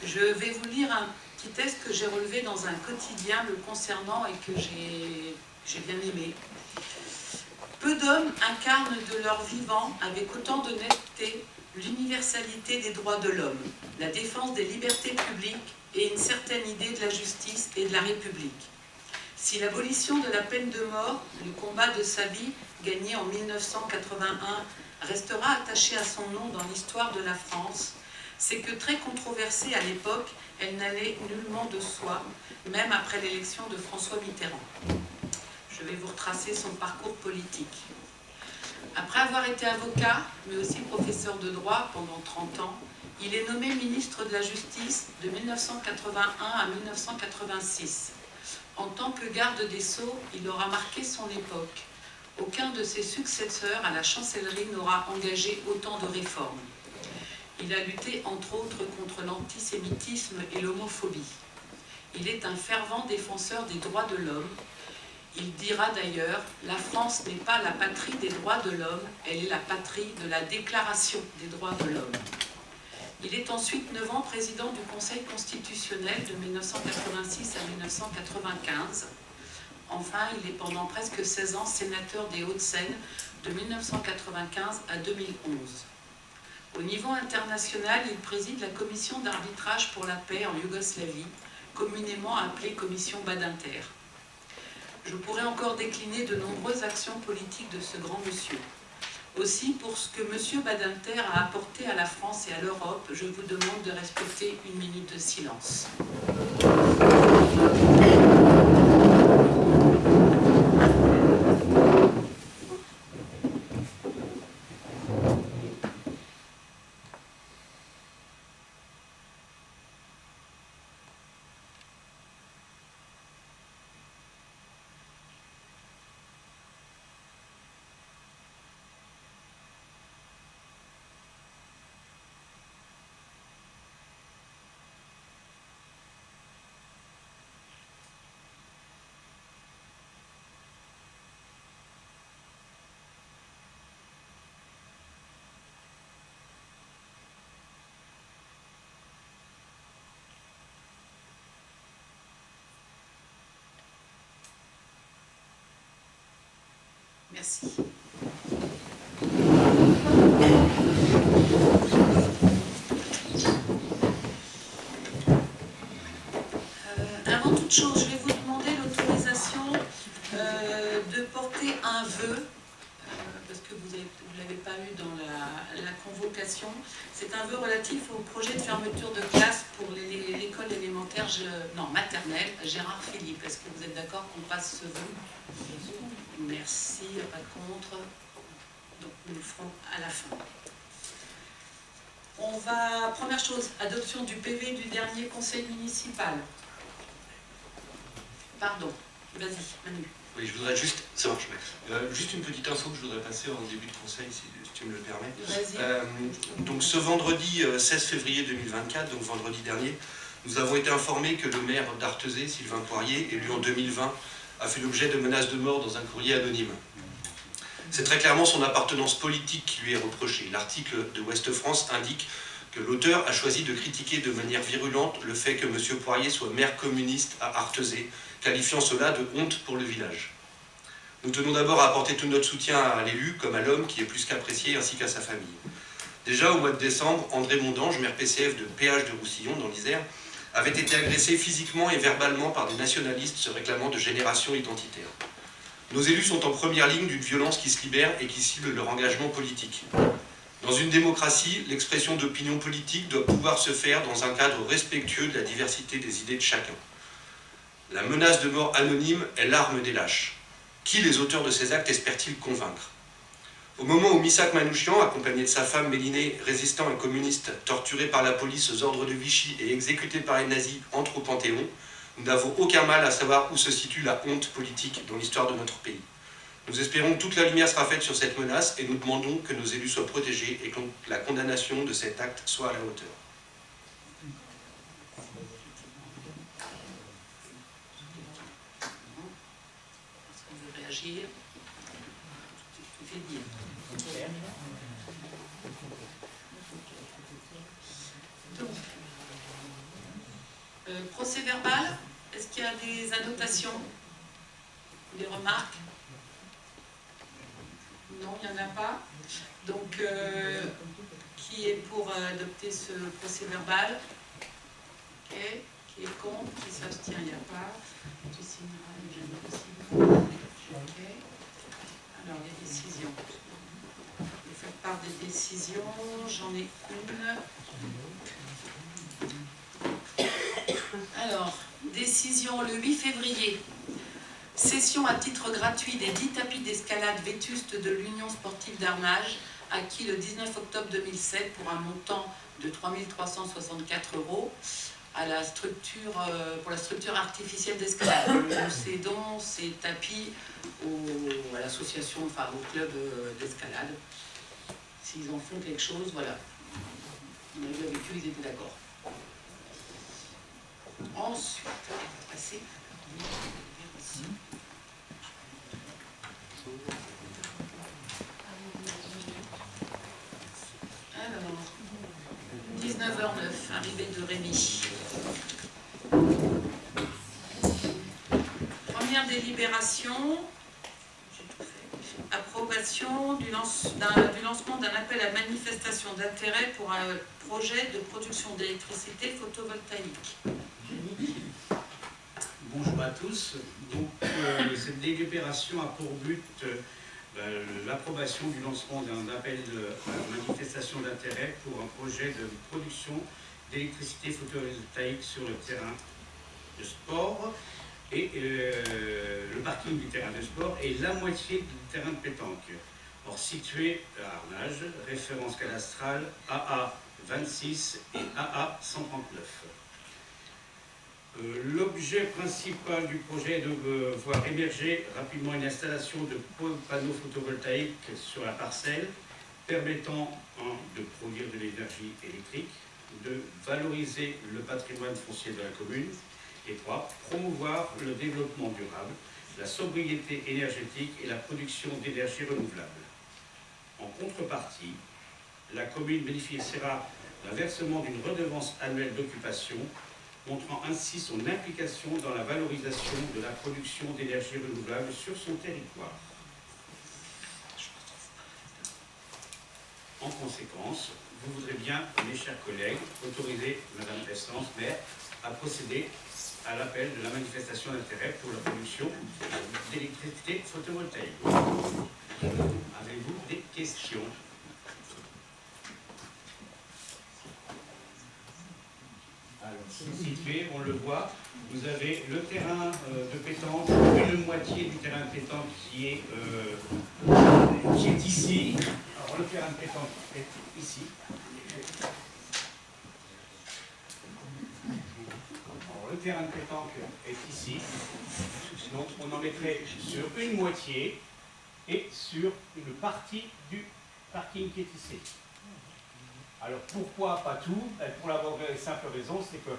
Je vais vous lire un petit texte que j'ai relevé dans un quotidien le concernant et que j'ai bien aimé. Peu d'hommes incarnent de leur vivant avec autant d'honnêteté l'universalité des droits de l'homme, la défense des libertés publiques et une certaine idée de la justice et de la République. Si l'abolition de la peine de mort, le combat de sa vie, gagné en 1981, restera attaché à son nom dans l'histoire de la France, c'est que très controversée à l'époque, elle n'allait nullement de soi, même après l'élection de François Mitterrand. Je vais vous retracer son parcours politique. Après avoir été avocat, mais aussi professeur de droit pendant 30 ans, il est nommé ministre de la Justice de 1981 à 1986. En tant que garde des Sceaux, il aura marqué son époque. Aucun de ses successeurs à la chancellerie n'aura engagé autant de réformes. Il a lutté entre autres contre l'antisémitisme et l'homophobie. Il est un fervent défenseur des droits de l'homme. Il dira d'ailleurs « La France n'est pas la patrie des droits de l'homme, elle est la patrie de la déclaration des droits de l'homme ». Il est ensuite 9 ans président du Conseil constitutionnel de 1986 à 1995. Enfin, il est pendant presque 16 ans sénateur des Hauts-de-Seine de 1995 à 2011. Au niveau international, il préside la commission d'arbitrage pour la paix en Yougoslavie, communément appelée commission Badinter. Je pourrais encore décliner de nombreuses actions politiques de ce grand monsieur. Aussi, pour ce que M. Badinter a apporté à la France et à l'Europe, je vous demande de respecter une minute de silence. Merci. Avant toute chose, je vais vous demander l'autorisation de porter un vœu, parce que vous ne l'avez pas eu dans la convocation. C'est un vœu relatif au projet de fermeture de classe pour l'école élémentaire, maternelle, Gérard Philippe. Est-ce que vous êtes d'accord qu'on passe ce vœu? Merci, il n'y a pas de contre. Donc nous le ferons à la fin. On va, première chose, adoption du PV du dernier conseil municipal. Pardon, vas-y, Manu. Oui, je voudrais juste, ça marche, juste une petite info que je voudrais passer en début de conseil, si tu me le permets. Vas-y. Donc ce vendredi 16 février 2024, donc vendredi dernier, nous avons été informés que le maire d'Artezé, Sylvain Poirier, élu en 2020, a fait l'objet de menaces de mort dans un courrier anonyme. C'est très clairement son appartenance politique qui lui est reprochée. L'article de Ouest France indique que l'auteur a choisi de critiquer de manière virulente le fait que M. Poirier soit maire communiste à Artezé, qualifiant cela de honte pour le village. Nous tenons d'abord à apporter tout notre soutien à l'élu, comme à l'homme qui est plus qu'apprécié, ainsi qu'à sa famille. Déjà au mois de décembre, André Mondange, maire PCF de Péage de Roussillon, dans l'Isère, avait été agressé physiquement et verbalement par des nationalistes se réclamant de génération identitaire. Nos élus sont en première ligne d'une violence qui se libère et qui cible leur engagement politique. Dans une démocratie, l'expression d'opinion politique doit pouvoir se faire dans un cadre respectueux de la diversité des idées de chacun. La menace de mort anonyme est l'arme des lâches. Qui les auteurs de ces actes espèrent-ils convaincre? Au moment où Missak Manouchian, accompagné de sa femme Mélinée, résistant et communiste, torturé par la police aux ordres de Vichy et exécuté par les nazis, entre au Panthéon, nous n'avons aucun mal à savoir où se situe la honte politique dans l'histoire de notre pays. Nous espérons que toute la lumière sera faite sur cette menace et nous demandons que nos élus soient protégés et que la condamnation de cet acte soit à la hauteur. Est-ce qu'on veut réagir? Tout est dit. Donc, Procès verbal, est-ce qu'il y a des annotations, des remarques? Non, il n'y en a pas. Donc, qui est pour adopter ce procès verbal? Ok. Qui est contre? Qui s'abstient? Il n'y a pas. Tu signeras le bien possible. Ok. Alors, les décisions. Je vais faire part des décisions. J'en ai une. Alors, décision le 8 février. Cession à titre gratuit des 10 tapis d'escalade vétustes de l'Union sportive d'Arnage, acquis le 19 octobre 2007 pour un montant de 3 364 € à la structure, pour la structure artificielle d'escalade. Nous cédons ces tapis à l'association, enfin au club d'escalade. S'ils en font quelque chose, voilà. On a vu avec eux, ils étaient d'accord. Ensuite, on va passer. Alors, 19h09, arrivée de Rémi. Première délibération, approbation du lancement d'un appel à manifestation d'intérêt pour un projet de production d'électricité photovoltaïque. Bonjour à tous. Donc, cette délibération a pour but l'approbation du lancement d'un appel à manifestation d'intérêt pour un projet de production d'électricité photovoltaïque sur le terrain de sport et le parking du terrain de sport et la moitié du terrain de pétanque. Or, situé à Arnage, référence cadastrale AA 26 et AA 139. L'objet principal du projet est de voir émerger rapidement une installation de panneaux photovoltaïques sur la parcelle, permettant de produire de l'énergie électrique, de valoriser le patrimoine foncier de la commune, et 3, promouvoir le développement durable, la sobriété énergétique et la production d'énergie renouvelable. En contrepartie, la commune bénéficiera d'un versement d'une redevance annuelle d'occupation, montrant ainsi son implication dans la valorisation de la production d'énergie renouvelable sur son territoire. En conséquence, vous voudrez bien, mes chers collègues, autoriser Madame Essence, maire, à procéder à l'appel de la manifestation d'intérêt pour la production d'électricité photovoltaïque. Avez-vous des questions ? Alors, c'est situé, on le voit, vous avez le terrain de pétanque, une moitié du terrain de pétanque qui est ici. Alors, le terrain de pétanque est ici. Alors, le terrain de pétanque est ici. Donc, on en mettrait sur une moitié et sur une partie du parking qui est ici. Alors pourquoi pas tout? Pour la simple raison, c'est que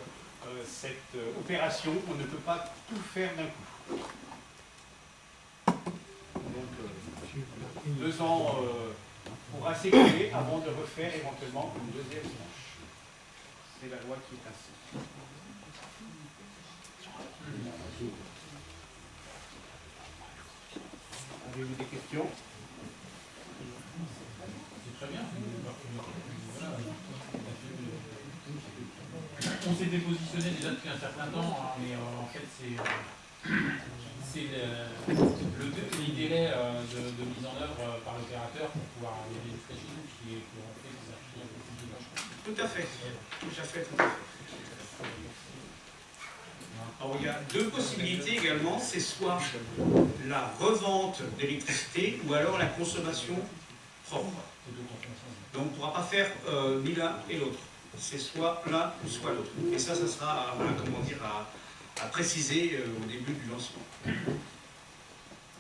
cette opération, on ne peut pas tout faire d'un coup. Donc 2 ans pourra s'écouler avant de refaire éventuellement une deuxième manche. C'est la loi qui est ainsi. Avez-vous des questions? C'est très bien. On s'était positionné déjà depuis un certain temps, hein, mais en fait c'est les délais de mise en œuvre par l'opérateur pour pouvoir arriver jusqu'à chez nous qui ont fait des archives. Tout à fait. Tout à fait. Alors, il y a 2 possibilités également, c'est soit la revente d'électricité ou alors la consommation propre. Donc on ne pourra pas faire ni l'un et l'autre. C'est soit l'un ou soit l'autre. Et ça sera à préciser au début du lancement. Il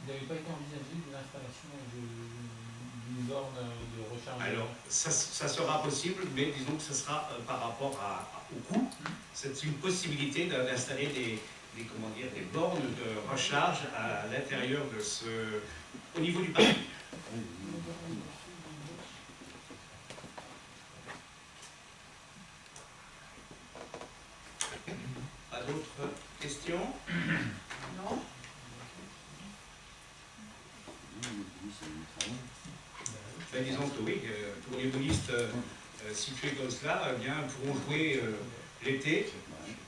n'avait pas été envisagé de l'installation d'une borne de recharge? Alors, ça sera possible, mais disons que ce sera par rapport au coût. C'est une possibilité d'installer des bornes de recharge à l'intérieur au niveau du parking. Question? Non? Ben, disons que oui, pour les boulistes situés comme cela, eh bien, pourront jouer l'été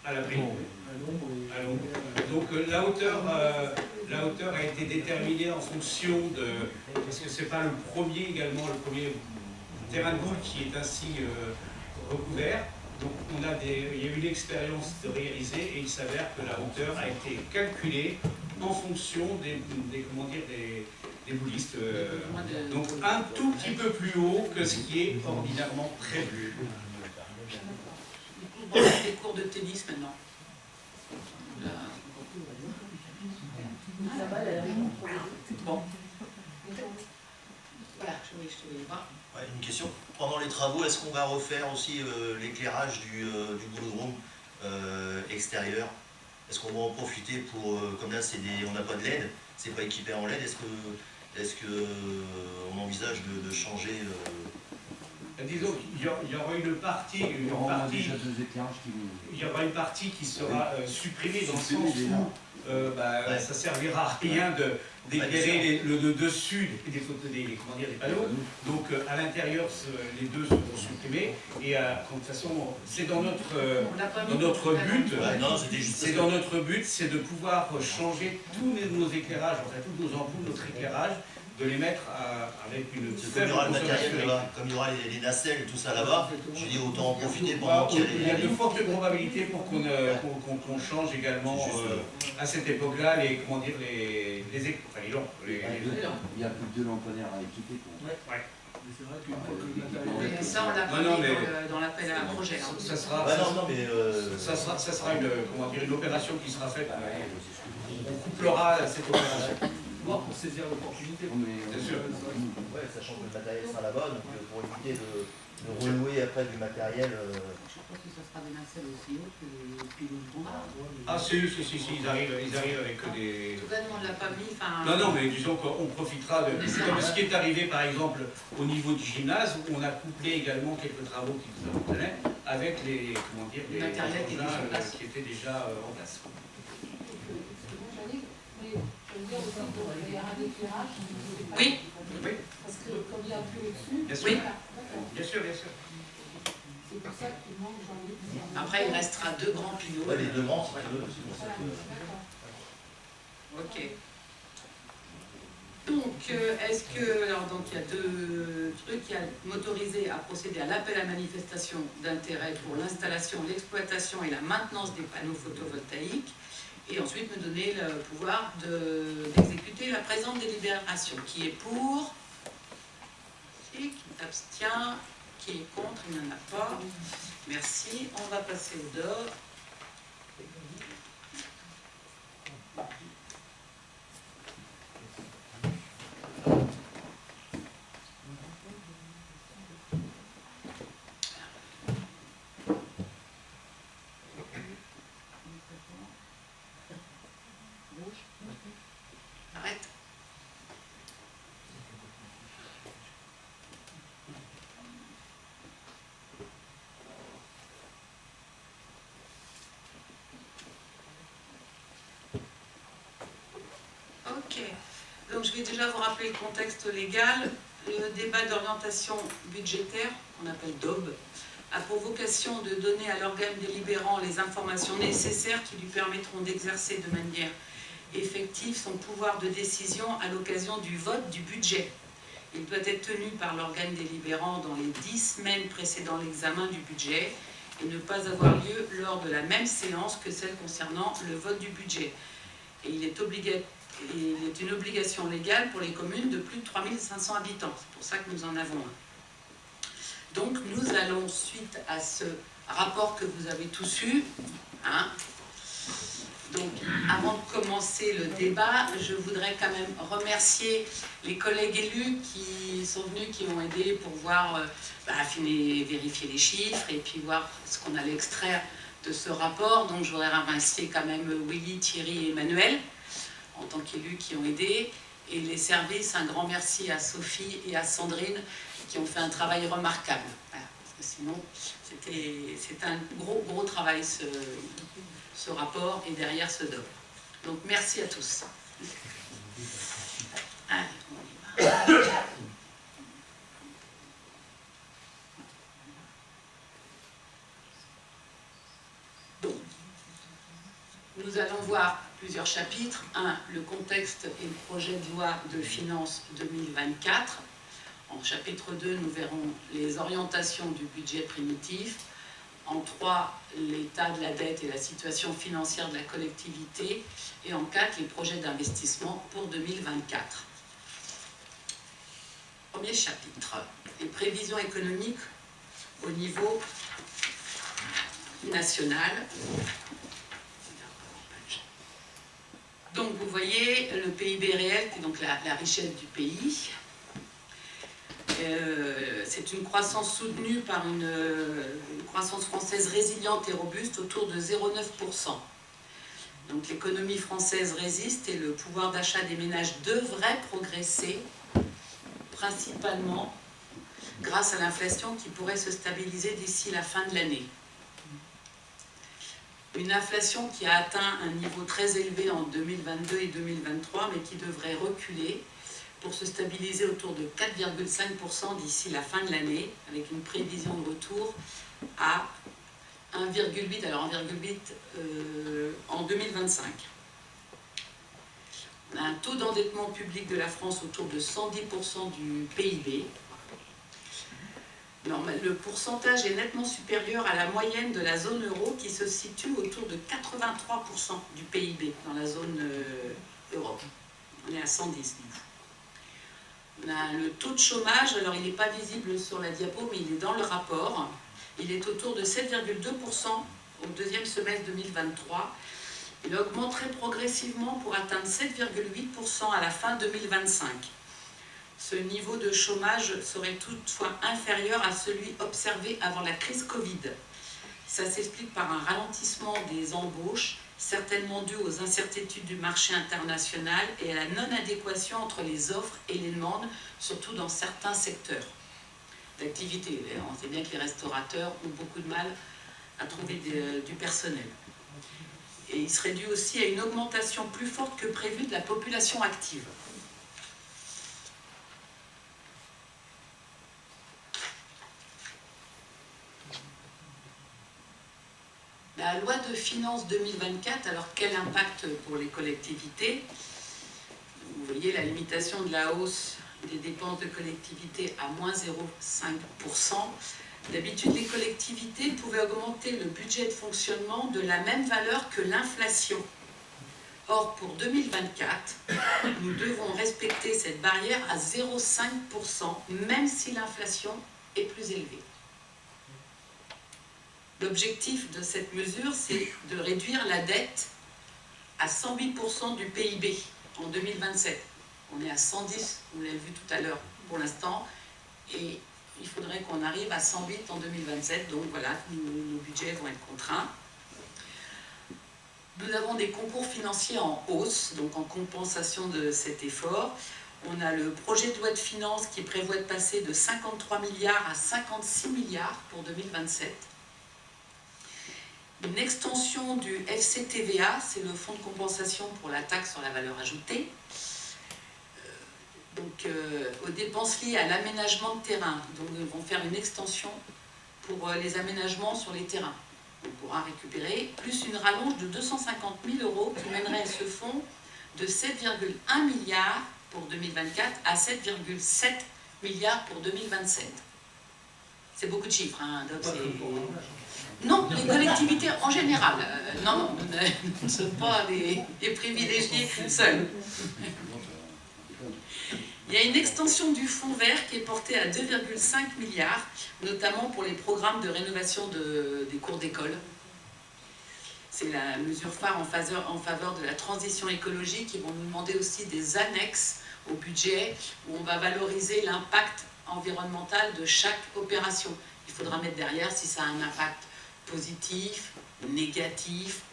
à l'abri, à l'ombre. Donc la hauteur a été déterminée en fonction de, parce que c'est pas le premier également, le premier terrain de boule qui est ainsi recouvert. Donc il y a eu une expérience de réaliser et il s'avère que la hauteur a été calculée en fonction des boulistes. Donc un tout petit peu plus haut que ce qui est ordinairement prévu. On a des cours de tennis maintenant. Bon. Voilà, je voulais voir. Ouais, une question. Pendant les travaux, est-ce qu'on va refaire aussi l'éclairage du boulodrome extérieur? Est-ce qu'on va en profiter pour, comme là on n'a pas de LED, c'est pas équipé en LED, est-ce que on envisage de changer Disons qu'il y aura une partie, il y aura une partie qui sera supprimée dans le sens où ça servira à rien d'éclairer le dessus des panneaux. Donc à l'intérieur, les deux seront supprimés. Et de toute façon, c'est dans notre but. C'est dans notre but, c'est de pouvoir changer tous nos éclairages, enfin tous nos ampoules, notre éclairage, de les mettre avec une comme il y aura le matériel là-bas, comme il y aura les nacelles et tout ça là-bas, je dis autant en profiter pendant qu'il y a les... Il y a de fortes probabilités pour qu'on change également à cette époque-là les lampes. Il y a plus de lampadaires à équiper. Et ça, on l'a pas mis dans l'appel à un projet. Ça sera une opération qui sera faite. On couplera cette opération. Pour saisir l'opportunité. Bien sûr. Ouais, sachant que le matériel sera là-bas, donc pour éviter de relouer après du matériel. Je pense que ça sera des nacelles aussi hautes que les pylônes qu'on a. Ah si, ils arrivent avec des... En tout cas, nous, on ne l'a pas mis. Non, mais disons qu'on profitera de... Comme ce qui est arrivé, par exemple, au niveau du gymnase, où on a couplé également quelques travaux qui nous appartenaient avec les matériels qui étaient déjà en place. Oui. Parce que comme il y a un peu au-dessus, bien sûr. Oui. Bien sûr. C'est pour ça qu'il manque, Après, il restera deux grands pylônes. Ouais, les deux grands, c'est pour ça que... Ok. Donc, est-ce que... Alors, donc, il y a deux trucs. Il y a motorisé à procéder à l'appel à manifestation d'intérêt pour l'installation, l'exploitation et la maintenance des panneaux photovoltaïques. Et ensuite, me donner le pouvoir d'exécuter la présente délibération. Qui est pour? Qui abstient? Qui est contre? Il n'y en a pas. Merci. On va passer au dehors. Arrête. Ok. Donc je vais déjà vous rappeler le contexte légal. Le débat d'orientation budgétaire, qu'on appelle DOB, a pour vocation de donner à l'organe délibérant les informations nécessaires qui lui permettront d'exercer de manière effective son pouvoir de décision à l'occasion du vote du budget. Il doit être tenu par l'organe délibérant dans les 10 semaines précédant l'examen du budget et ne pas avoir lieu lors de la même séance que celle concernant le vote du budget. Et il est une obligation légale pour les communes de plus de 3500 habitants. C'est pour ça que nous en avons un. Donc nous allons, suite à ce rapport que vous avez tous eu, donc avant de commencer le débat, je voudrais quand même remercier les collègues élus qui sont venus, qui m'ont aidé pour voir, affiner, vérifier les chiffres et puis voir ce qu'on allait extraire de ce rapport. Donc je voudrais remercier quand même Willy, Thierry et Emmanuel, en tant qu'élus qui ont aidé. Et les services, un grand merci à Sophie et à Sandrine qui ont fait un travail remarquable. Voilà, parce que sinon, c'était un gros travail ce rapport et derrière ce DOM. Donc merci à tous. Allez, on y va. Donc, nous allons voir plusieurs chapitres. 1. Le contexte et le projet de loi de finances 2024. En chapitre 2, nous verrons les orientations du budget primitif. En 3, l'état de la dette et la situation financière de la collectivité. Et en 4, les projets d'investissement pour 2024. Premier chapitre, les prévisions économiques au niveau national. Donc vous voyez le PIB réel, qui est donc la richesse du pays. C'est une croissance soutenue par une croissance française résiliente et robuste autour de 0,9%. Donc l'économie française résiste et le pouvoir d'achat des ménages devrait progresser, principalement grâce à l'inflation qui pourrait se stabiliser d'ici la fin de l'année. Une inflation qui a atteint un niveau très élevé en 2022 et 2023, mais qui devrait reculer pour se stabiliser autour de 4,5% d'ici la fin de l'année, avec une prévision de retour à 1,8, alors 1,8 en 2025. On a un taux d'endettement public de la France autour de 110% du PIB. Le pourcentage est nettement supérieur à la moyenne de la zone euro qui se situe autour de 83% du PIB dans la zone euro. On est à 110. On a le taux de chômage, alors il n'est pas visible sur la diapo, mais il est dans le rapport. Il est autour de 7,2% au deuxième semestre 2023. Il augmenterait progressivement pour atteindre 7,8% à la fin 2025. Ce niveau de chômage serait toutefois inférieur à celui observé avant la crise Covid. Ça s'explique par un ralentissement des embauches, certainement dû aux incertitudes du marché international et à la non-adéquation entre les offres et les demandes, surtout dans certains secteurs d'activité. On sait bien que les restaurateurs ont beaucoup de mal à trouver du personnel. Et il serait dû aussi à une augmentation plus forte que prévue de la population active. La loi de finances 2024, alors quel impact pour les collectivités? Vous voyez la limitation de la hausse des dépenses de collectivité à moins 0,5%. D'habitude, les collectivités pouvaient augmenter le budget de fonctionnement de la même valeur que l'inflation. Or, pour 2024, nous devons respecter cette barrière à 0,5%, même si l'inflation est plus élevée. L'objectif de cette mesure, c'est de réduire la dette à 108% du PIB en 2027. On est à 110, vous l'avez vu tout à l'heure pour l'instant, et il faudrait qu'on arrive à 108 en 2027, donc voilà, nos budgets vont être contraints. Nous avons des concours financiers en hausse, donc en compensation de cet effort. On a le projet de loi de finances qui prévoit de passer de 53 milliards à 56 milliards pour 2027. Une extension du FCTVA, c'est le fonds de compensation pour la taxe sur la valeur ajoutée, aux dépenses liées à l'aménagement de terrain. Donc nous vont faire une extension pour les aménagements sur les terrains. On pourra récupérer, plus une rallonge de 250 000 € qui mènerait ce fonds de 7,1 milliards pour 2024 à 7,7 milliards pour 2027. C'est beaucoup de chiffres, hein, donc non, les collectivités en général. Non, nous ne sommes pas des privilégiés seuls. Il y a une extension du fonds vert qui est portée à 2,5 milliards, notamment pour les programmes de rénovation des cours d'école. C'est la mesure phare en faveur de la transition écologique. Ils vont nous demander aussi des annexes au budget où on va valoriser l'impact environnemental de chaque opération. Il faudra mettre derrière si ça a un impact positif, négatif.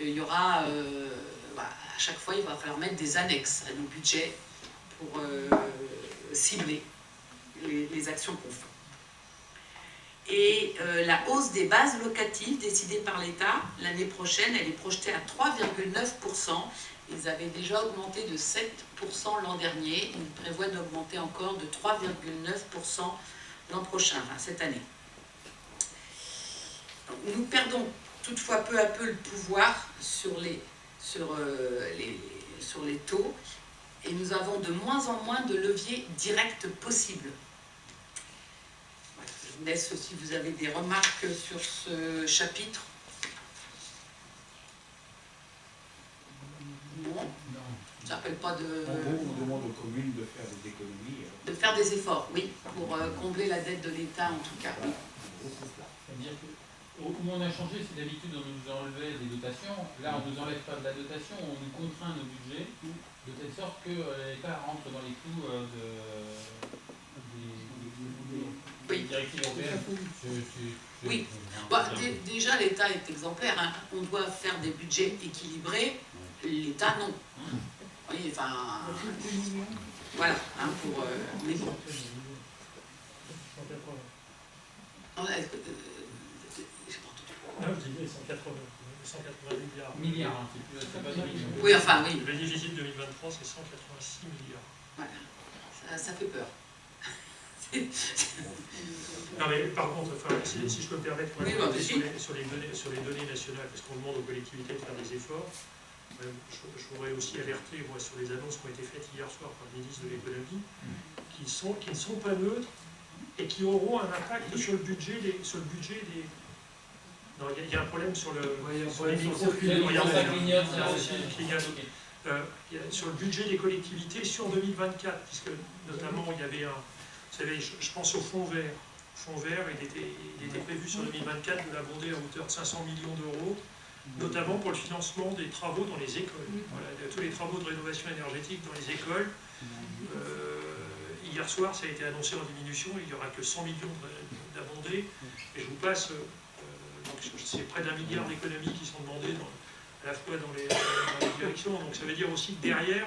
Il y aura, à chaque fois, il va falloir mettre des annexes à nos budgets pour cibler les actions qu'on fait. Et la hausse des bases locatives décidée par l'État, l'année prochaine, elle est projetée à 3,9%. Ils avaient déjà augmenté de 7% l'an dernier. Ils prévoient d'augmenter encore de 3,9% l'an prochain, enfin cette année. Nous perdons toutefois peu à peu le pouvoir sur les taux et nous avons de moins en moins de leviers directs possibles. Je vous laisse si vous avez des remarques sur ce chapitre. Non, ça n'appelle pas de... En gros, on demande aux communes de faire des économies. De faire des efforts, oui, pour combler la dette de l'État en tout cas. Oui. C'est-à-dire que où on a changé, c'est d'habitude on nous enlevait des dotations. Là, on ne nous enlève pas de la dotation, on nous contraint nos budgets de telle sorte que l'État rentre dans les clous des directives européennes. Oui. Bah, déjà, l'État est exemplaire. Hein. On doit faire des budgets équilibrés. L'État, non. Oui, enfin... Voilà, hein, pour... mais bon. Non, je disais 180 Milliards, hein, c'est pas des millions. Oui, enfin, oui. Le déficit 2023, c'est 186 milliards. Voilà. Ça fait peur. Non, mais par contre, enfin, si je peux me permettre, oui, sur les données nationales, parce qu'on demande aux collectivités de faire des efforts, je voudrais aussi alerter moi, sur les annonces qui ont été faites hier soir par le ministre de l'économie, qui ne sont pas neutres et qui auront un impact sur le budget des... Non, il y a un problème sur le... sur les micros. Sur le budget des collectivités sur 2024, puisque notamment il y avait un... Vous savez, je pense au fonds vert. Le fonds vert, il était prévu sur 2024 de l'abonder à hauteur de 500 millions d'euros, notamment pour le financement des travaux dans les écoles. Voilà, tous les travaux de rénovation énergétique dans les écoles. Hier soir, ça a été annoncé en diminution, il n'y aura que 100 millions d'abondés. Et je vous passe, c'est près d'1 milliard d'économies qui sont demandées à la fois dans les directions. Donc ça veut dire aussi que derrière,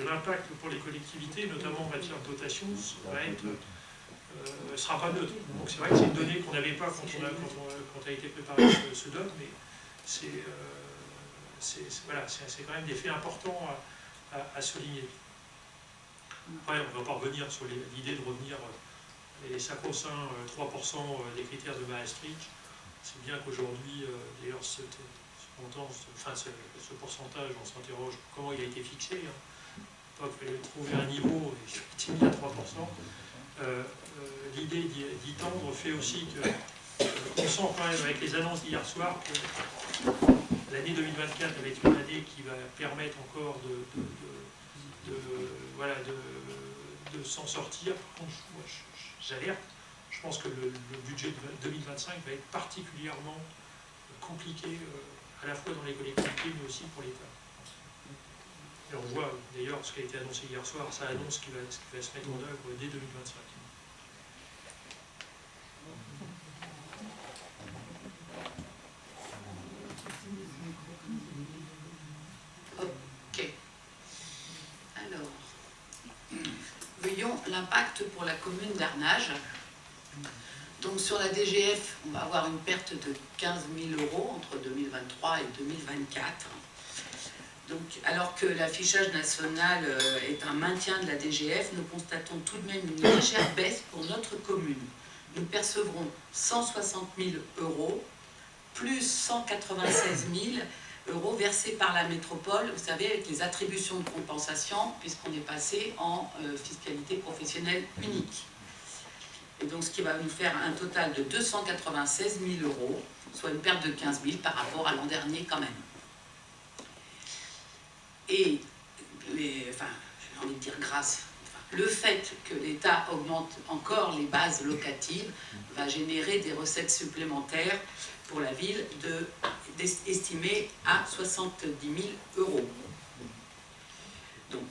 l'impact pour les collectivités, notamment en matière de dotation, ne sera pas neutre. Donc c'est vrai que c'est une donnée qu'on n'avait pas quand a été préparé ce doc, mais c'est quand même des faits importants à souligner. Après, on ne va pas revenir sur l'idée de revenir les sacro-saints 3% des critères de Maastricht. C'est bien qu'aujourd'hui, d'ailleurs, ce pourcentage, on s'interroge comment il a été fixé. Il fallait trouver un niveau, et il a été mis à 3%. L'idée d'y tendre fait aussi qu'on sent quand même avec les annonces d'hier soir que l'année 2024 va être une année qui va permettre encore de s'en sortir. Par contre, j'alerte, je pense que le budget de 2025 va être particulièrement compliqué à la fois dans les collectivités mais aussi pour l'État. Et on voit d'ailleurs ce qui a été annoncé hier soir, ça annonce ce qui va se mettre en œuvre dès 2025. Ok. Alors, voyons l'impact pour la commune d'Arnage. Donc sur la DGF, on va avoir une perte de 15 000 € entre 2023 et 2024. Donc, alors que l'affichage national est un maintien de la DGF, nous constatons tout de même une légère baisse pour notre commune. Nous percevrons 160 000 €, plus 196 000 € versés par la métropole, vous savez, avec les attributions de compensation, puisqu'on est passé en fiscalité professionnelle unique. Et donc, ce qui va nous faire un total de 296 000 €, soit une perte de 15 000 par rapport à l'an dernier quand même. Et, j'ai envie de dire le fait que l'État augmente encore les bases locatives va générer des recettes supplémentaires pour la ville estimées à 70 000 €. Donc,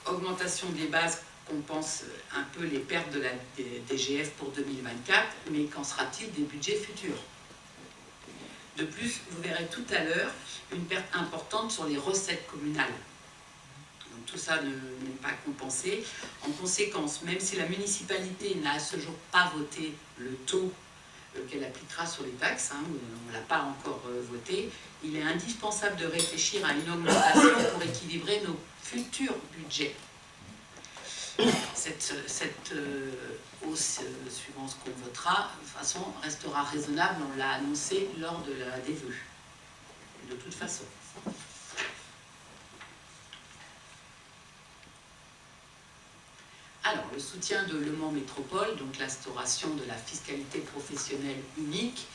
augmentation des bases compense un peu les pertes de la DGF pour 2024, mais qu'en sera-t-il des budgets futurs? De plus, vous verrez tout à l'heure une perte importante sur les recettes communales. Donc, tout ça n'est pas compensé. En conséquence, même si la municipalité n'a à ce jour pas voté le taux qu'elle appliquera sur les taxes, hein, on ne l'a pas encore voté, il est indispensable de réfléchir à une augmentation pour équilibrer nos futurs budgets. Cette hausse, suivant ce qu'on votera, de toute façon, restera raisonnable, on l'a annoncé lors des vœux, de toute façon. Alors, le soutien de Le Mans Métropole, donc l'instauration de la fiscalité professionnelle unique,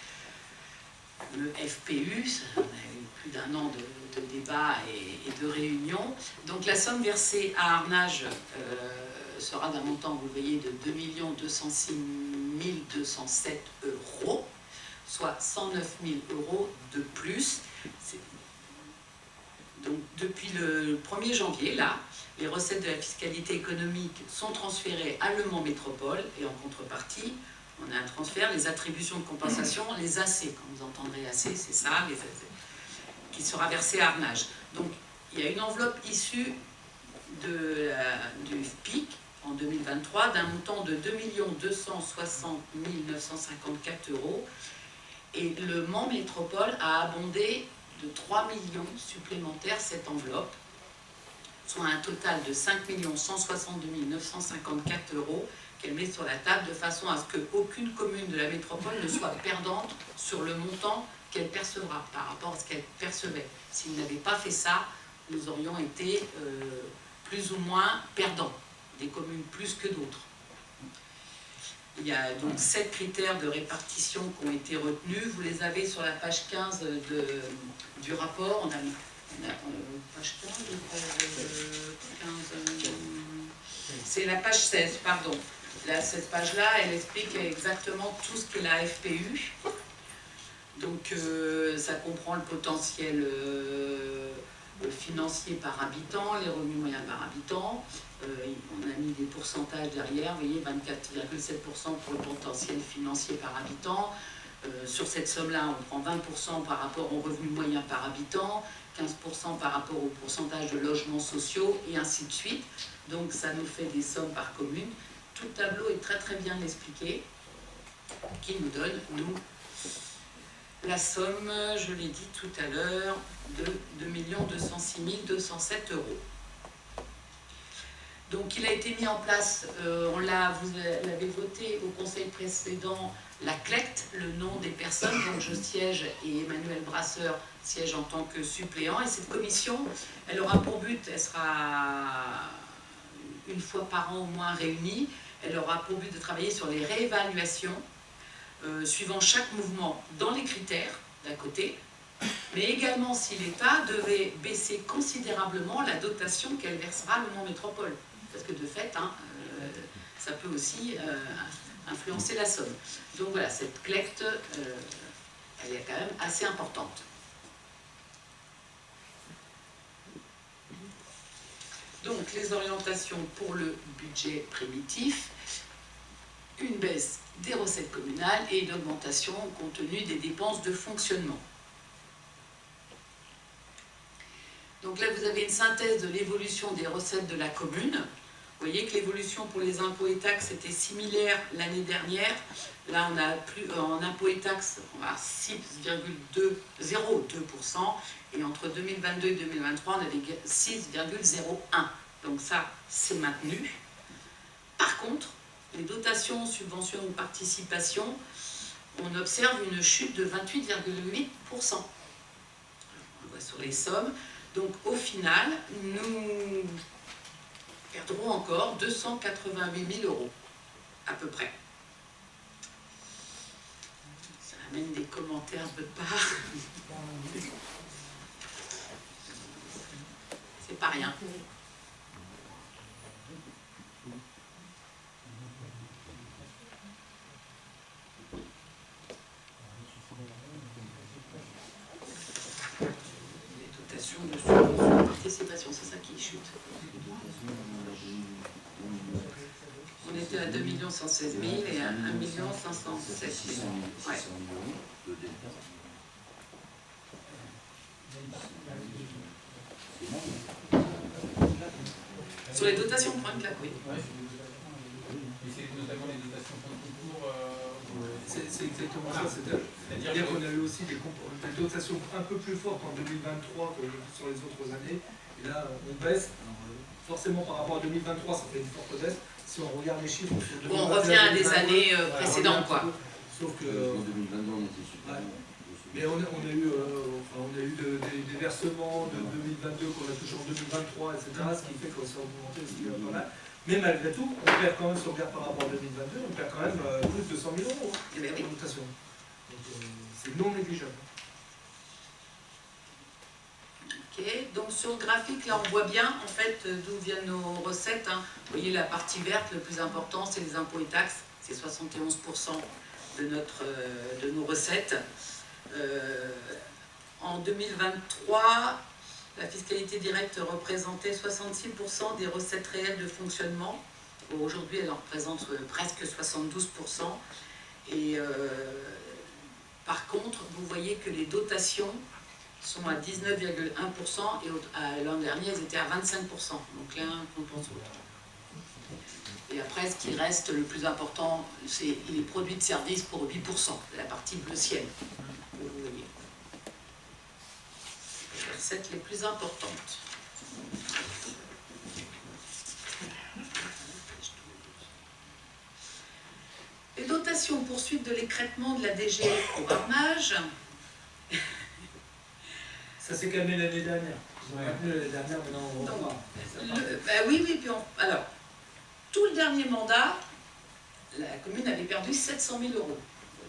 le FPU, on a eu plus d'1 an de débats et de réunions. Donc la somme versée à Arnage sera d'un montant, vous le voyez, de 2 206 207 €, soit 109 000 € de plus. Donc depuis le 1er janvier, là, les recettes de la fiscalité économique sont transférées à Le Mans Métropole et en contrepartie, on a un transfert, les attributions de compensation, les AC, quand vous entendrez AC, c'est ça, qui sera versé à Arnage. Donc il y a une enveloppe issue du FPIC en 2023 d'un montant de 2 260 954 € et Le Mans Métropole a abondé de 3 millions supplémentaires cette enveloppe, soit un total de 5 162 954 € qu'elle met sur la table de façon à ce qu'aucune commune de la métropole ne soit perdante sur le montant qu'elle percevra par rapport à ce qu'elle percevait. S'il n'avait pas fait ça, nous aurions été plus ou moins perdants, des communes plus que d'autres. Il y a donc 7 critères de répartition qui ont été retenus. Vous les avez sur la page 15 du rapport. On a page 15, c'est la page 16, pardon. Là, cette page-là, elle explique exactement tout ce qu'est la FPU. Donc, ça comprend le potentiel financier par habitant, les revenus moyens par habitant. On a mis des pourcentages derrière, vous voyez, 24,7% pour le potentiel financier par habitant. Sur cette somme-là, on prend 20% par rapport aux revenus moyens par habitant, 15% par rapport au pourcentage de logements sociaux, et ainsi de suite. Donc ça nous fait des sommes par commune. Tout le tableau est très très bien expliqué, qui nous donne, nous, la somme, je l'ai dit tout à l'heure, de 2 206 207 €. Donc il a été mis en place, vous l'avez voté au conseil précédent, la CLECT, le nom des personnes dont je siège et Emmanuel Brasseur siège en tant que suppléant. Et cette commission, elle aura pour but, elle sera une fois par an au moins réunie, elle aura pour but de travailler sur les réévaluations, suivant chaque mouvement dans les critères d'un côté, mais également si l'État devait baisser considérablement la dotation qu'elle versera à Le Mans Métropole. Parce que de fait, hein, ça peut aussi influencer la somme. Donc voilà, cette CLECT, elle est quand même assez importante. Donc les orientations pour le budget primitif, une baisse des recettes communales et une augmentation compte tenu des dépenses de fonctionnement. Donc là, vous avez une synthèse de l'évolution des recettes de la commune. Vous voyez que l'évolution pour les impôts et taxes était similaire l'année dernière. Là, on a plus en impôts et taxes, on va à 6,02%. Et entre 2022 et 2023, on avait 6,01%. Donc ça, c'est maintenu. Par contre, les dotations, subventions ou participations, on observe une chute de 28,8%. On le voit sur les sommes. Donc au final, nous perdrons encore 288 000 € à peu près. Ça amène des commentaires de part. C'est pas rien. De participation, c'est ça qui chute. On était à 2 116 000 et à 1 507 000. Ouais. Sur les dotations point de claque, oui. Ouais, c'est les dotations. Et c'est notamment les dotations point de concours. C'est exactement ça. C'est-à-dire C'est-à-dire qu'on a eu aussi des dotations un peu plus fortes en 2023 que sur les autres années. Et là, on baisse. Alors, forcément, par rapport à 2023, ça fait une forte baisse. Si on regarde les chiffres sur 2021, Bon, on revient à des années précédentes, quoi. Sauf que... En 2022, on était super. Ouais. Mais on a eu des versements de 2022 qu'on a touché en 2023, etc. Ce qui fait qu'on s'est augmenté aussi pas mal. Mais malgré tout, on perd quand même, si on regarde par rapport à 2022, on perd quand même plus de 200 000 euros Eh bien, oui. en dotation. Donc c'est non négligeable. Ok, donc sur le graphique, là, on voit bien, en fait, d'où viennent nos recettes. Hein. Vous voyez, la partie verte, le plus important, c'est les impôts et taxes. C'est 71% de nos recettes. En 2023, la fiscalité directe représentait 66% des recettes réelles de fonctionnement. Aujourd'hui, elle en représente presque 72%. Et par contre, vous voyez que les dotations sont à 19,1% et l'an dernier, elles étaient à 25%. Donc l'un compense l'autre. Et après, ce qui reste le plus important, c'est les produits de service pour 8%, la partie bleu ciel, que vous voyez. Les recettes les plus importantes. Les dotations, poursuite de l'écrêtement de la DGF pour armage. Ça s'est calmé l'année dernière. Ils ont maintenu l'année dernière, maintenant on va voir. Oui, puis alors, tout le dernier mandat, la commune avait perdu 700 000 euros.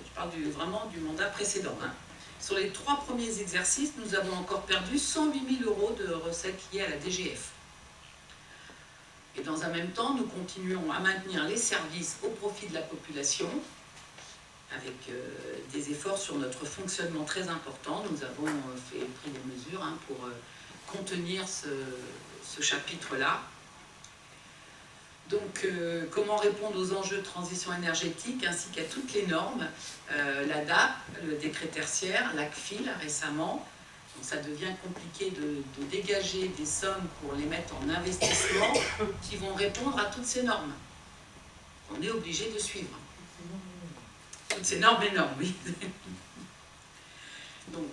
Je parle vraiment du mandat précédent. Hein. Sur les 3 premiers exercices, nous avons encore perdu 108 000 euros de recettes liées à la DGF. Et dans un même temps, nous continuons à maintenir les services au profit de la population, avec des efforts sur notre fonctionnement très importants. Nous avons pris des mesures pour contenir ce chapitre-là. Donc, comment répondre aux enjeux de transition énergétique ainsi qu'à toutes les normes, la DAP, le décret tertiaire, l'ACFIL récemment. Donc, ça devient compliqué de dégager des sommes pour les mettre en investissement qui vont répondre à toutes ces normes. On est obligé de suivre. Toutes ces normes énormes, oui. Donc,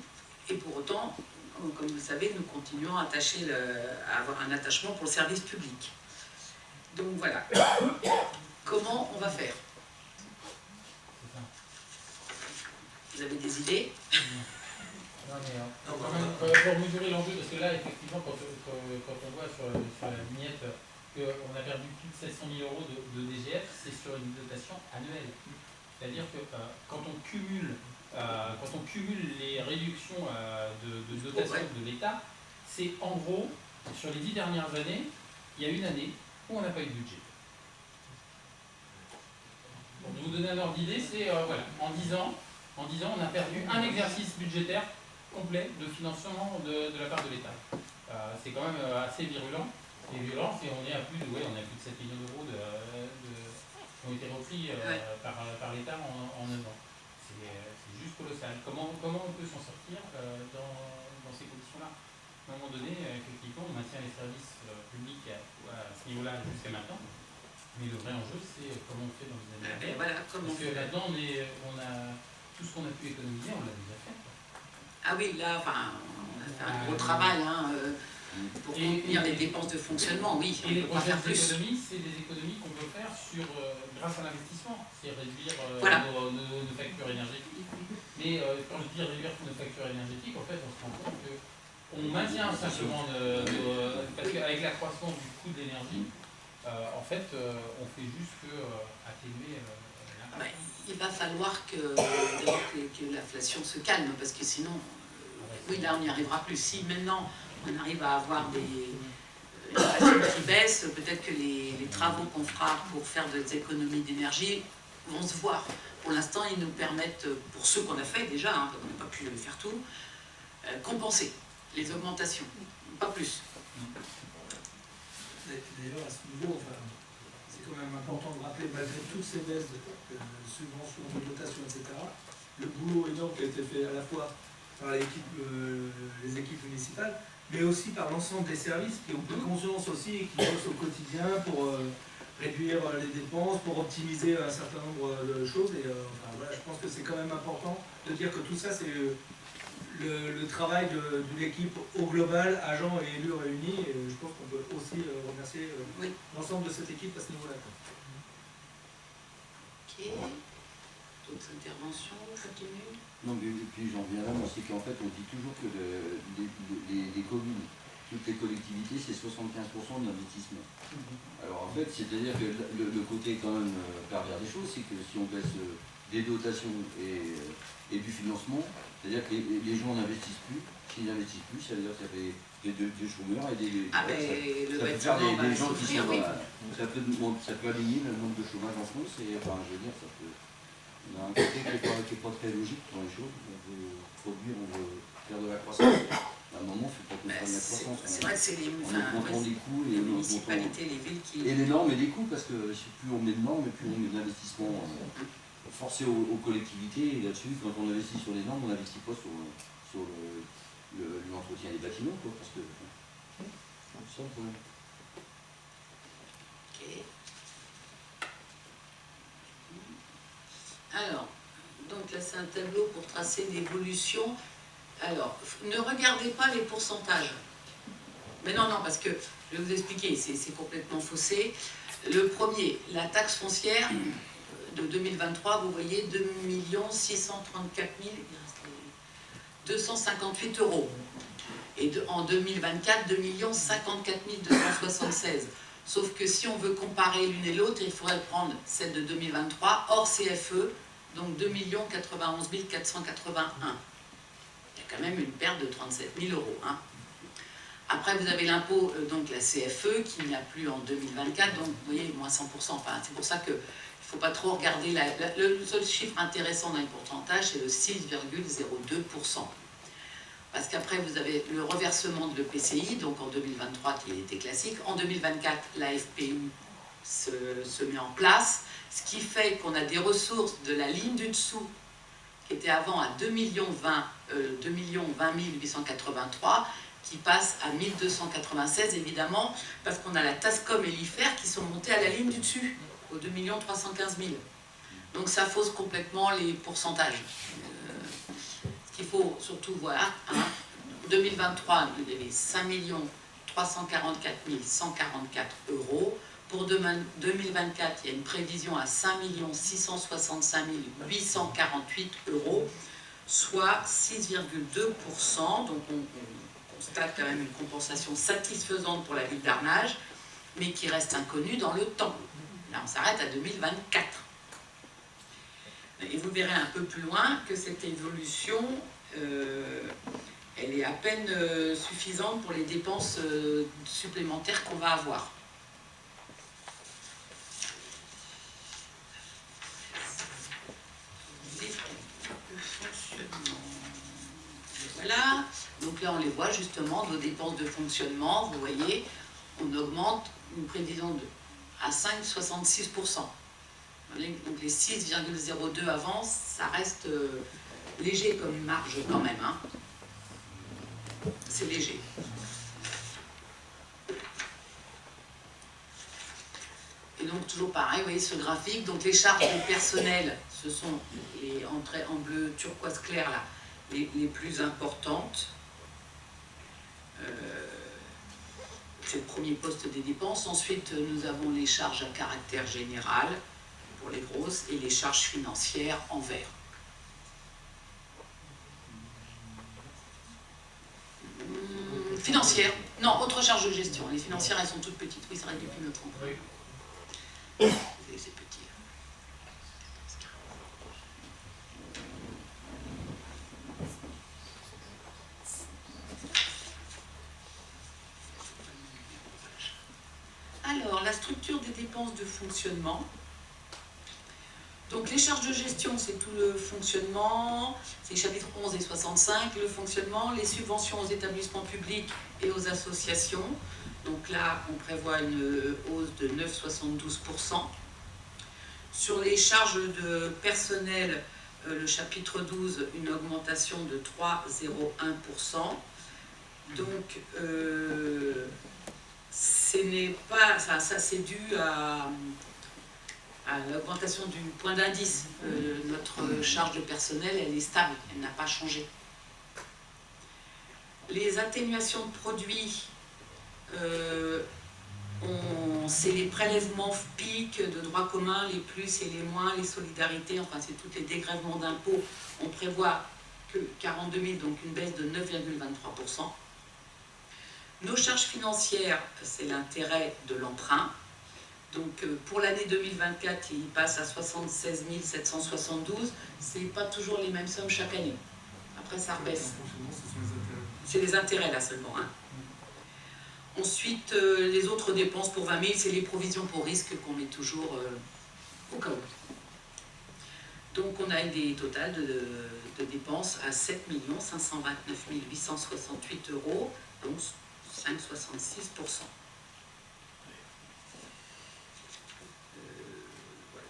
et pour autant, comme vous le savez, nous continuons à avoir un attachement pour le service public. Donc voilà. Comment on va faire? Vous avez des idées? Non, mais pour mesurer l'enjeu, parce que là, effectivement, quand on voit sur la vignette qu'on a perdu plus de 700 000 euros de DGF, c'est sur une dotation annuelle. C'est-à-dire que quand on cumule les réductions de dotation de l'État, c'est en gros, sur les 10 dernières années, il y a une année où on n'a pas eu de budget. Pour vous donner un ordre d'idée, c'est voilà, en 10 ans, on a perdu un exercice budgétaire complet de financement de la part de l'État. C'est quand même assez virulent. C'est violent, et on est à plus de 7 millions d'euros qui ont été repris par l'État en 9 ans. C'est juste colossal. Comment on peut s'en sortir dans ces conditions-là? À un moment donné, effectivement, on maintient les services publics à ce niveau-là jusqu'à maintenant. Mais le vrai enjeu, c'est comment on fait dans les années. Parce que là-dedans, on a tout ce qu'on a pu économiser, on l'a déjà fait. Ah oui, là, on a fait un gros travail pour contenir les dépenses de fonctionnement, oui. Et les prochaines économies, c'est des économies qu'on peut faire grâce à l'investissement. C'est réduire nos factures énergétiques. Mais quand je dis réduire nos factures énergétiques, en fait, on se rend compte qu'on maintient simplement parce qu'avec l'accroissement du coût de l'énergie, en fait, on fait juste atténuer l'impact. Il va falloir que l'inflation se calme, parce que sinon, oui, là, on n'y arrivera plus. Si maintenant, on arrive à avoir l'inflation qui baisse, peut-être que les travaux qu'on fera pour faire des économies d'énergie vont se voir. Pour l'instant, ils nous permettent, pour ceux qu'on a fait déjà, on n'a pas pu faire tout, compenser les augmentations, pas plus. D'ailleurs, à ce niveau, c'est quand même important de rappeler, malgré toutes ces baisses de subventions, de dotations, etc., le boulot énorme qui a été fait à la fois par les équipes municipales, mais aussi par l'ensemble des services qui ont pris conscience aussi et qui bossent au quotidien pour réduire les dépenses, pour optimiser un certain nombre de choses. Et enfin, voilà, je pense que c'est quand même important de dire que tout ça, c'est le travail d'une équipe au global, agents et élus réunis. Et je pense qu'on peut aussi remercier l'ensemble de cette équipe à ce niveau-là. Ok. D'autres interventions, continue. Non, mais puis j'en viens là, moi, c'est qu'en fait, on dit toujours que les communes, toutes les collectivités, c'est 75% de l'investissement. Alors en fait, c'est-à-dire que le côté quand même pervers des choses, c'est que si on baisse des dotations et du financement, c'est-à-dire que les gens n'investissent plus. S'ils n'investissent plus, ça veut dire que ça fait des chômeurs et des... Ah ben, le bâtiment va des gens qui souffrir, sont... oui. Ça peut aligner le nombre de chômage en France, et enfin, je veux dire, ça peut... On a un côté qui n'est pas très logique dans les choses. On veut produire, on veut faire de la croissance. À un moment, il faut pas qu'on fasse de la croissance. C'est vrai que c'est les, des coûts les municipalités, les villes qui... Et les normes et les coûts, parce que plus on met de normes, et plus on met d'investissement forcé aux collectivités. Et là-dessus, quand on investit sur les normes, on n'investit pas sur l'entretien des bâtiments, quoi, parce que c'est ça le problème. Ok. Alors, donc là c'est un tableau pour tracer l'évolution. Alors, ne regardez pas les pourcentages. Mais non, parce que, je vais vous expliquer, c'est complètement faussé. Le premier, la taxe foncière de 2023, vous voyez, 2 634 258 €. Et en 2024, 2 54 276. Sauf que si on veut comparer l'une et l'autre, il faudrait prendre celle de 2023, hors CFE, donc 2 91 481. Il y a quand même une perte de 37 000 €. Hein. Après, vous avez l'impôt, donc la CFE, qui n'y a plus en 2024, donc vous voyez, moins 100%. Enfin, c'est pour ça qu'il ne faut pas trop regarder. Le seul chiffre intéressant dans les pourcentages, c'est le 6,02%. Parce qu'après, vous avez le reversement de l'EPCI, donc en 2023, qui était classique. En 2024, la FPU se met en place, ce qui fait qu'on a des ressources de la ligne du dessous, qui était avant à 2 020 883, qui passe à 1296, évidemment, parce qu'on a la TASCOM et l'IFER qui sont montés à la ligne du dessus, aux 2 315 000. Donc ça fausse complètement les pourcentages. Ce qu'il faut surtout voir, hein, 2023, il y avait 5 344 144 €. Pour 2024, il y a une prévision à 5 665 848 €, soit 6,2%. Donc on constate quand même une compensation satisfaisante pour la ville d'Arnage, mais qui reste inconnue dans le temps. Là, on s'arrête à 2024. Et vous verrez un peu plus loin que cette évolution, elle est à peine suffisante pour les dépenses supplémentaires qu'on va avoir. Voilà, donc là on les voit justement, nos dépenses de fonctionnement, vous voyez, on augmente une prévision à 5,66%. Donc les 6,02 avant, ça reste léger comme marge quand même. Hein. C'est léger. Et donc toujours pareil, vous voyez ce graphique, donc les charges de personnel, ce sont les entrées en bleu turquoise clair là, les plus importantes. C'est le premier poste des dépenses. Ensuite, nous avons les charges à caractère général pour les grosses et les charges financières en vert. Financières, non, autre charge de gestion. Les financières, elles sont toutes petites. Oui, c'est vrai depuis notre emploi. C'est petit. Alors, la structure des dépenses de fonctionnement. Donc, les charges de gestion, c'est tout le fonctionnement, c'est les chapitres 11 et 65, le fonctionnement, les subventions aux établissements publics et aux associations. Donc là, on prévoit une hausse de 9,72%. Sur les charges de personnel, le chapitre 12, une augmentation de 3,01%. Donc, ce n'est pas, ça c'est dû à l'augmentation du point d'indice. Notre charge de personnel, elle est stable, elle n'a pas changé. Les atténuations de produits, c'est les prélèvements PIC de droit commun, les plus et les moins, les solidarités, enfin c'est tous les dégrèvements d'impôts. On prévoit que 42 000, donc une baisse de 9,23%. Nos charges financières, c'est l'intérêt de l'emprunt. Donc pour l'année 2024, il passe à 76 772. Ce n'est pas toujours les mêmes sommes chaque année. Après, ça rebaisse. C'est les intérêts là seulement. Hein. Ensuite, les autres dépenses pour 20 000, c'est les provisions pour risque qu'on met toujours au cas où. Donc on a des totales de dépenses à 7 529 868 €, donc 5,66%. Voilà.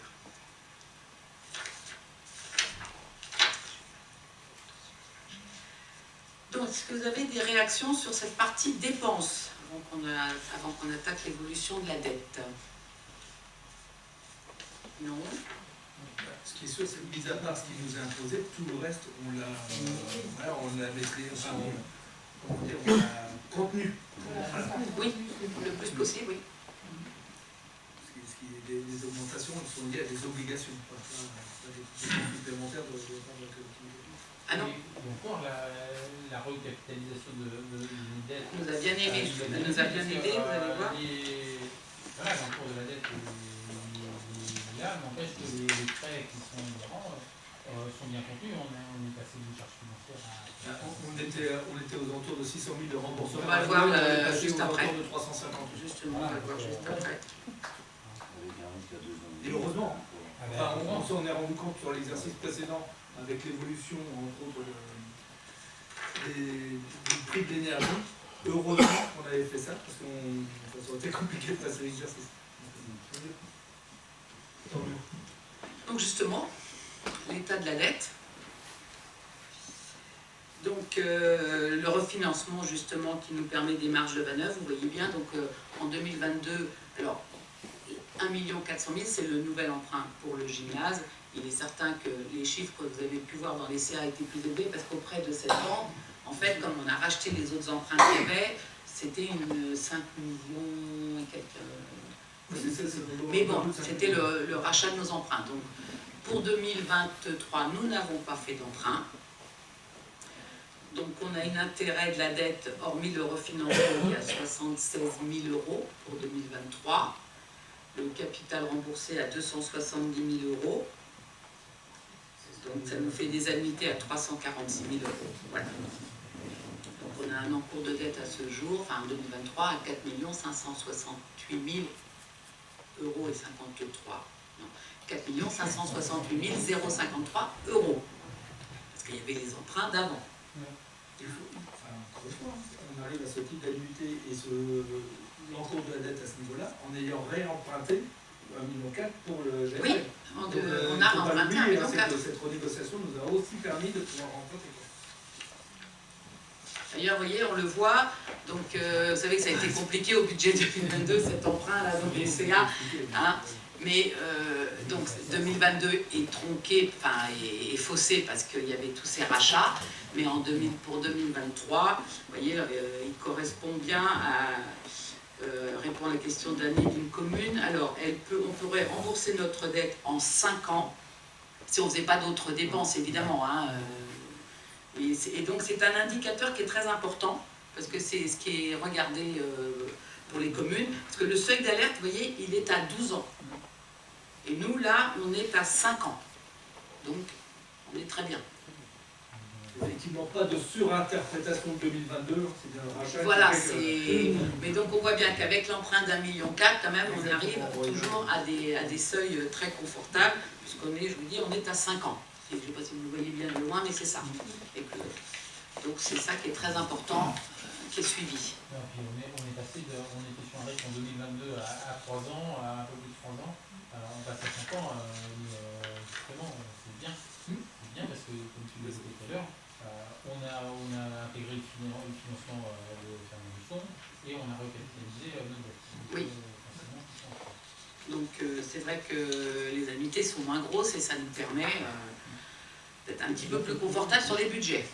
Donc, est-ce que vous avez des réactions sur cette partie dépenses avant qu'on attaque l'évolution de la dette? Non. Ce qui est sûr, c'est que mis à part ce qui nous est imposé, tout le reste, on l'a maîtrisé, enfin, on l'a contenu. Voilà. Oui, le plus possible, oui. Les augmentations sont liées à des obligations, pas des supplémentaires de la part de la collectivité. Ah non. Et encore, la recapitalisation de dette Nous a bien aidé, vous allez voir. Voilà, l'encours de la dette là, n'empêche que les frais qui sont inhérents sont bien contenus. On est passé d'une charge financière à... On était aux alentours de 600 000 de remboursement. On va le voir juste aux après. alentours de 350. Justement, on va le voir juste après. Et heureusement, Ah ben, on s'en est rendu compte sur l'exercice précédent avec l'évolution, entre autres, du prix de l'énergie. Heureusement qu'on avait fait ça, parce que ça aurait été compliqué de passer l'exercice. Donc justement, l'état de la dette. Donc le refinancement justement qui nous permet des marges de manœuvre, vous voyez bien, donc en 2022, alors 1 400 000, c'est le nouvel emprunt pour le gymnase. Il est certain que les chiffres que vous avez pu voir dans les CA étaient plus élevés parce qu'auprès de cette banque, en fait, comme on a racheté les autres emprunts qu'il y avait, c'était une 5 millions et quelques... Mais bon, c'était le rachat de nos emprunts. Donc, pour 2023, nous n'avons pas fait d'emprunt. Donc, on a un intérêt de la dette, hormis le refinancement, qui est à 76 000 € pour 2023. Le capital remboursé à 270 000 €. Donc, ça nous fait des annuités à 346 000 €. Voilà. Donc, on a un encours de dette à ce jour, enfin en 2023, à 4 568 000 € et 53. Non, 4 568 053 €. Parce qu'il y avait les emprunts d'avant. On arrive à ce type d'annuité et l'encours de la dette à ce niveau-là en ayant réemprunté 1,4 million pour le GFL. Oui, on a emprunté 1,4 million. Cette renégociation nous a aussi permis de pouvoir emprunter. D'ailleurs, vous voyez, on le voit, donc vous savez que ça a été compliqué au budget 2022, cet emprunt-là, donc les CA, hein, mais donc 2022 est tronqué, enfin est faussé parce qu'il y avait tous ces rachats, mais pour 2023, vous voyez, il correspond bien à répondre à la question d'année d'une commune. Alors, on pourrait rembourser notre dette en 5 ans, si on ne faisait pas d'autres dépenses, évidemment, hein, et donc c'est un indicateur qui est très important, parce que c'est ce qui est regardé pour les communes, parce que le seuil d'alerte, vous voyez, il est à 12 ans. Et nous, là, on est à 5 ans. Donc, on est très bien. Effectivement, pas de surinterprétation de 2022, c'est bien le rachat. Voilà, mais donc on voit bien qu'avec l'emprunt d'1,4 million, quand même, on arrive toujours à des seuils très confortables, puisqu'on est, je vous dis, on est à 5 ans. Je ne sais pas si vous le voyez bien de loin, mais c'est ça. Donc c'est ça qui est très important, qui est suivi. Non, puis on est passé on était sur un rythme en 2022 à 3 ans, à un peu plus de 3 ans. Alors on passe à 5 ans, justement, c'est bien. C'est bien parce que, comme tu le disais tout à l'heure, on a intégré le financement de Fernand Luçon et on a recapitalisé notre dette. Oui. Donc c'est vrai que les annuités sont moins grosses et ça nous permet d'être un petit peu plus confortable sur les budgets.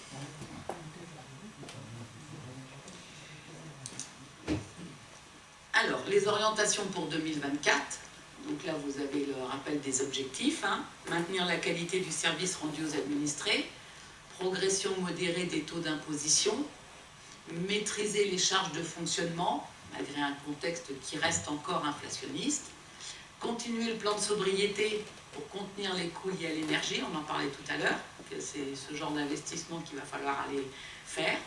Alors, les orientations pour 2024. Donc là, vous avez le rappel des objectifs. Maintenir la qualité du service rendu aux administrés, progression modérée des taux d'imposition, maîtriser les charges de fonctionnement, malgré un contexte qui reste encore inflationniste, continuer le plan de sobriété pour contenir les coûts liés à l'énergie, on en parlait tout à l'heure, que c'est ce genre d'investissement qu'il va falloir aller faire,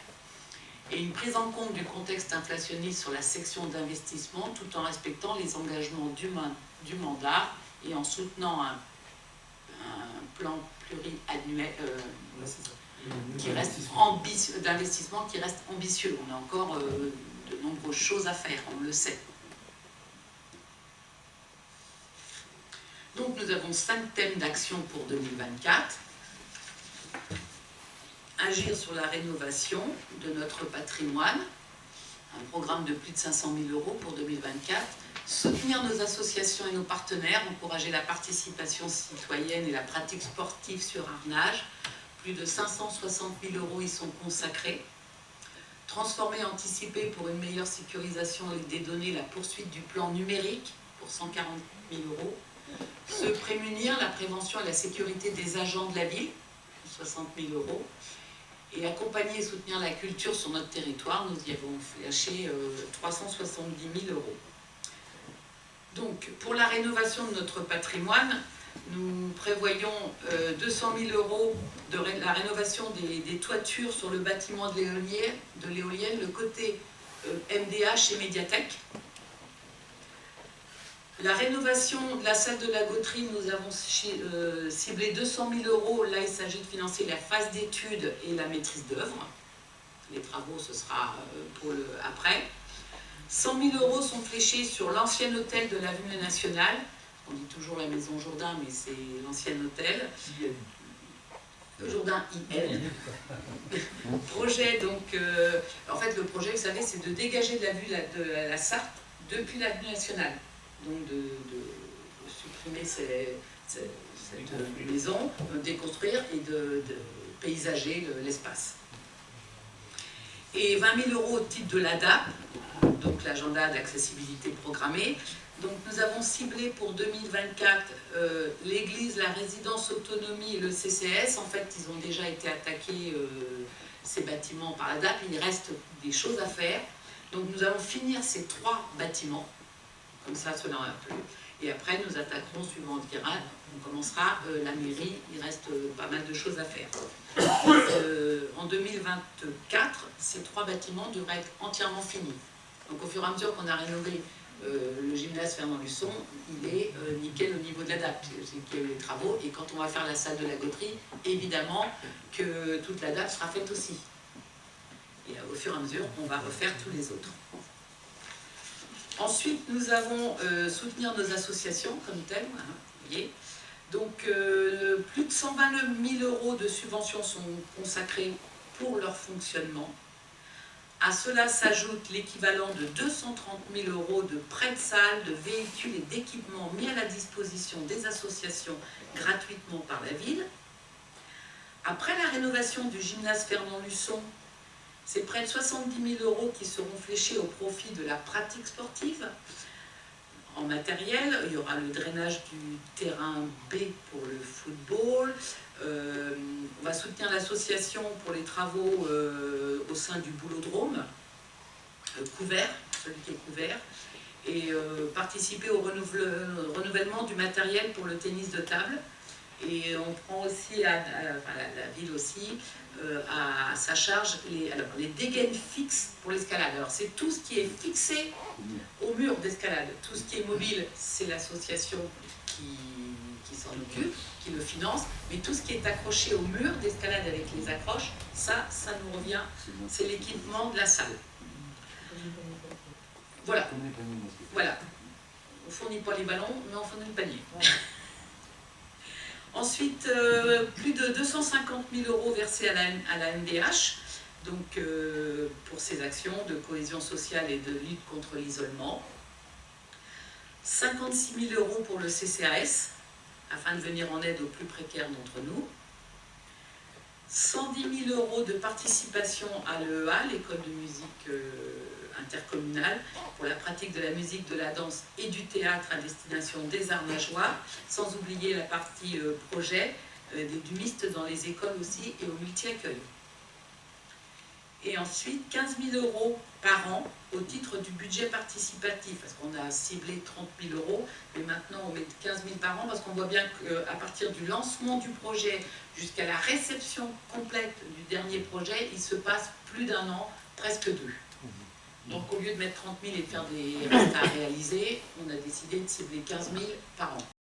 et une prise en compte du contexte inflationniste sur la section d'investissement tout en respectant les engagements du mandat et en soutenant un plan pluriannuel qui reste ambitieux, d'investissement qui reste ambitieux. On a encore de nombreuses choses à faire, on le sait. Donc nous avons 5 thèmes d'action pour 2024. Agir sur la rénovation de notre patrimoine, un programme de plus de 500 000 € pour 2024. Soutenir nos associations et nos partenaires, encourager la participation citoyenne et la pratique sportive sur Arnage. Plus de 560 000 € y sont consacrés. Transformer et anticiper pour une meilleure sécurisation des données la poursuite du plan numérique pour 140 000 €. Se prémunir, la prévention et la sécurité des agents de la ville, 60 000 €. Et accompagner et soutenir la culture sur notre territoire, nous y avons lâché 370 000 €. Donc, pour la rénovation de notre patrimoine, nous prévoyons 200 000 € de la rénovation des toitures sur le bâtiment de l'éolienne, le côté MDH et médiathèque. La rénovation de la salle de la Gautry, nous avons ciblé 200 000 €. Là, il s'agit de financer la phase d'études et la maîtrise d'œuvre. Les travaux, ce sera pour le après. 100 000 € sont fléchés sur l'ancien hôtel de l'avenue Nationale. On dit toujours la maison Jourdain, mais c'est l'ancien hôtel. Jourdain IN. Projet, donc, en fait, le projet, vous savez, c'est de dégager de la vue de la Sarthe depuis l'avenue Nationale. Donc de supprimer cette maison, déconstruire et de paysager l'espace. Et 20 000 € au titre de l'ADAP, donc l'agenda d'accessibilité programmée. Donc nous avons ciblé pour 2024 l'église, la résidence autonomie et le CCS. En fait, ils ont déjà été attaqués, ces bâtiments, par l'ADAP. Il reste des choses à faire. Donc nous allons finir ces 3 bâtiments. Comme ça, cela n'en a plus. Et après, nous attaquerons suivant le terrain. On commencera la mairie. Il reste pas mal de choses à faire. En 2024, ces 3 bâtiments devraient être entièrement finis. Donc, au fur et à mesure qu'on a rénové le gymnase Fernand Luçon, il est nickel au niveau de l'ADAP. C'est qu'il y a eu les travaux. Et quand on va faire la salle de la Gautry, évidemment que toute l'ADAP sera faite aussi. Et au fur et à mesure, on va refaire tous les autres. Ensuite, nous avons soutenir nos associations comme thème. Vous voyez. Donc, plus de 129 000 € de subventions sont consacrées pour leur fonctionnement. À cela s'ajoute l'équivalent de 230 000 € de prêts de salles, de véhicules et d'équipements mis à la disposition des associations gratuitement par la ville. Après la rénovation du gymnase Fernand Luçon, c'est près de 70 000 € qui seront fléchés au profit de la pratique sportive. En matériel, il y aura le drainage du terrain B pour le football. On va soutenir l'association pour les travaux au sein du boulodrome, couvert, celui qui est couvert, et participer au renouvellement du matériel pour le tennis de table. Et on prend aussi, la ville aussi, à sa charge les dégaines fixes pour l'escalade. Alors c'est tout ce qui est fixé au mur d'escalade. Tout ce qui est mobile, c'est l'association qui s'en occupe, qui le finance. Mais tout ce qui est accroché au mur d'escalade avec les accroches, ça nous revient. C'est l'équipement de la salle. Voilà. Voilà. On ne fournit pas les ballons, mais on fournit le panier. Ensuite, plus de 250 000 € versés à la MDH, donc pour ses actions de cohésion sociale et de lutte contre l'isolement. 56 000 € pour le CCAS, afin de venir en aide aux plus précaires d'entre nous. 110 000 € de participation à l'EEA, l'école de musique intercommunale, pour la pratique de la musique, de la danse et du théâtre à destination des Arnageois, sans oublier la partie projet du MIST dans les écoles aussi et au multi-accueil. Et ensuite 15 000 € par an au titre du budget participatif, parce qu'on a ciblé 30 000 €, mais maintenant on met 15 000 par an, parce qu'on voit bien qu'à partir du lancement du projet jusqu'à la réception complète du dernier projet, il se passe plus d'un an, presque 2. Donc au lieu de mettre 30 000 et de faire des restes à réaliser, on a décidé de cibler 15 000 par an.